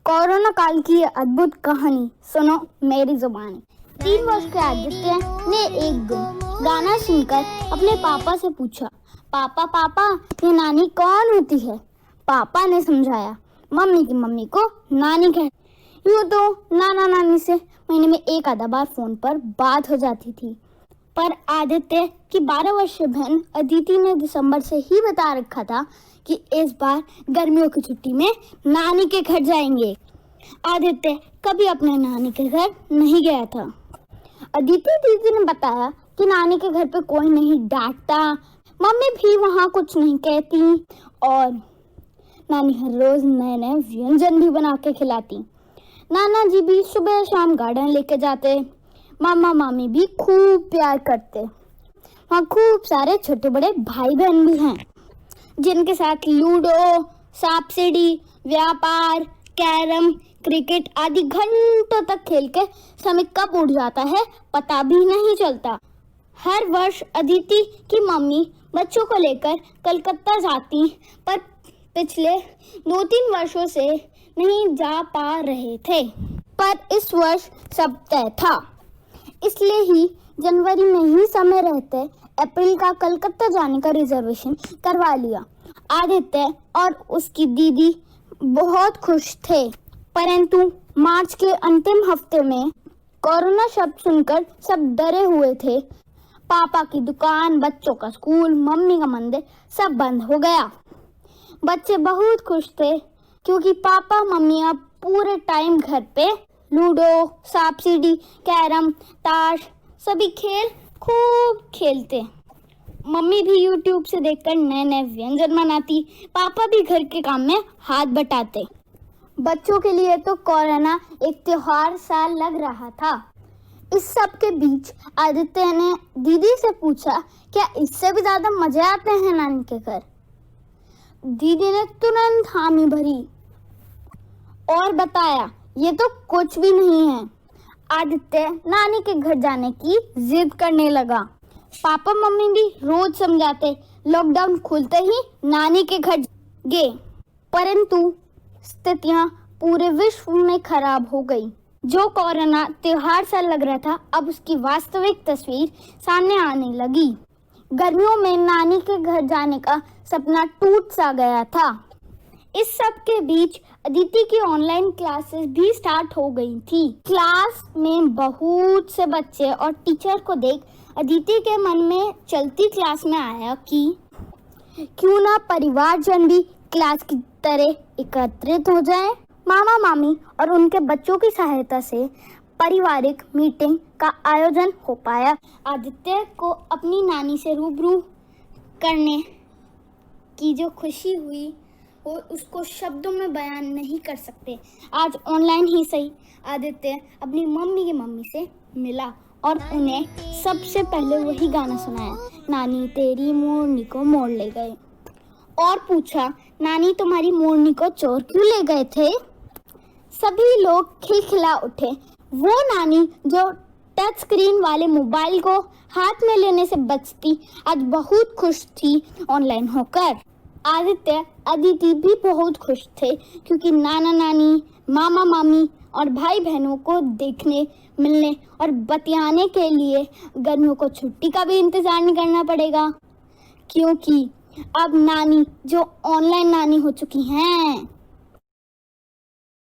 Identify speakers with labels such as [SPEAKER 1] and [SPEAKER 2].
[SPEAKER 1] Corona काल की ये अद्भुत कहानी सुनो मेरी जुबानी। 3 वर्ष के आदित्य ने एक दिन गाना सुनकर अपने पापा से पूछा, पापा पापा ये नानी कौन होती है? पापा ने समझाया, मम्मी की मम्मी को नानी कहते। यूँ तो नाना नानी से महीने में एक आधा बार फोन पर बात हो जाती थी, पर आदित्य की 12 वर्षीय बहन अदिति ने दिसंबर से ही बता रखा था कि इस बार गर्मियों की छुट्टी में नानी के घर जाएंगे। आदित्य कभी अपने नानी के घर नहीं गया था। अदिति दीदी ने बताया कि नानी के घर पे कोई नहीं डांटता, मम्मी भी वहाँ कुछ नहीं कहती और नानी हर रोज नए नए व्यंजन भी बना के खिलाती। नाना जी भी सुबह शाम गार्डन लेके जाते, मामा मामी भी खूब प्यार करते। वहाँ खूब सारे छोटे बड़े भाई बहन भी हैं जिनके साथ लूडो, सांप सीढ़ी, व्यापार, कैरम, क्रिकेट आदि घंटों तक खेल के समय कब उड़ जाता है पता भी नहीं चलता। हर वर्ष अदिति की मम्मी बच्चों को लेकर कलकत्ता जाती, पर पिछले 2-3 वर्षों से नहीं जा पा रहे थे। पर इस वर्ष सब तय था, इसलिए ही जनवरी में ही समय रहते अप्रैल का कलकत्ता जाने का रिजर्वेशन करवा लिया। आदित्य और उसकी दीदी बहुत खुश थे, परंतु मार्च के अंतिम हफ्ते में कोरोना शब्द सुनकर सब डरे हुए थे। पापा की दुकान, बच्चों का स्कूल, मम्मी का मंदिर सब बंद हो गया। बच्चे बहुत खुश थे क्योंकि पापा मम्मी अब पूरे टाइम घर पे लूडो, सांप सीढ़ी, कैरम, ताश सभी खेल खूब खेलते। मम्मी भी यूट्यूब से देखकर नए नए व्यंजन बनाती, पापा भी घर के काम में हाथ बटाते। बच्चों के लिए तो कोरोना एक त्योहार सा लग रहा था। इस सब के बीच आदित्य ने दीदी से पूछा, क्या इससे भी ज्यादा मजे आते हैं नानी के घर? दीदी ने तुरंत हामी भरी और बताया, ये तो कुछ भी नहीं है। आदित्य नानी के घर जाने की जिद करने लगा। पापा मम्मी भी रोज समझाते, लॉकडाउन खुलते ही नानी के घर गए, परंतु स्थितियां पूरे विश्व में खराब हो गई। जो कोरोना त्योहार सा लग रहा था, अब उसकी वास्तविक तस्वीर सामने आने लगी। गर्मियों में नानी के घर जाने का सपना टूट सा गया था। इस सब के बीच अदिति की ऑनलाइन क्लासेस भी स्टार्ट हो गई थी। क्लास में बहुत से बच्चे और टीचर को देख अदिति के मन में चलती क्लास में आया कि क्यों ना परिवारजन भी क्लास की तरह एकत्रित हो जाए। मामा मामी और उनके बच्चों की सहायता से पारिवारिक मीटिंग का आयोजन हो पाया। आदित्य को अपनी नानी से रूबरू करने की जो खुशी हुई वो उसको शब्दों में बयान नहीं कर सकते। आज ऑनलाइन ही सही, आदित्य अपनी मम्मी की मम्मी से मिला और उन्हें सबसे पहले वही गाना सुनाया, नानी तेरी मोरनी को मोड़ ले गए, और पूछा, नानी तुम्हारी मोरनी को चोर क्यों ले गए थे? सभी लोग खिलखिला उठे। वो नानी जो टच स्क्रीन वाले मोबाइल को हाथ में लेने से बचती, आज बहुत खुश थी ऑनलाइन होकर। आदित्य अदिति भी बहुत खुश थे क्योंकि नाना नानी, मामा मामी और भाई बहनों को देखने, मिलने और बतियाने के लिए गर्मियों को छुट्टी का भी इंतजार नहीं करना पड़ेगा, क्योंकि अब नानी जो ऑनलाइन नानी हो चुकी हैं।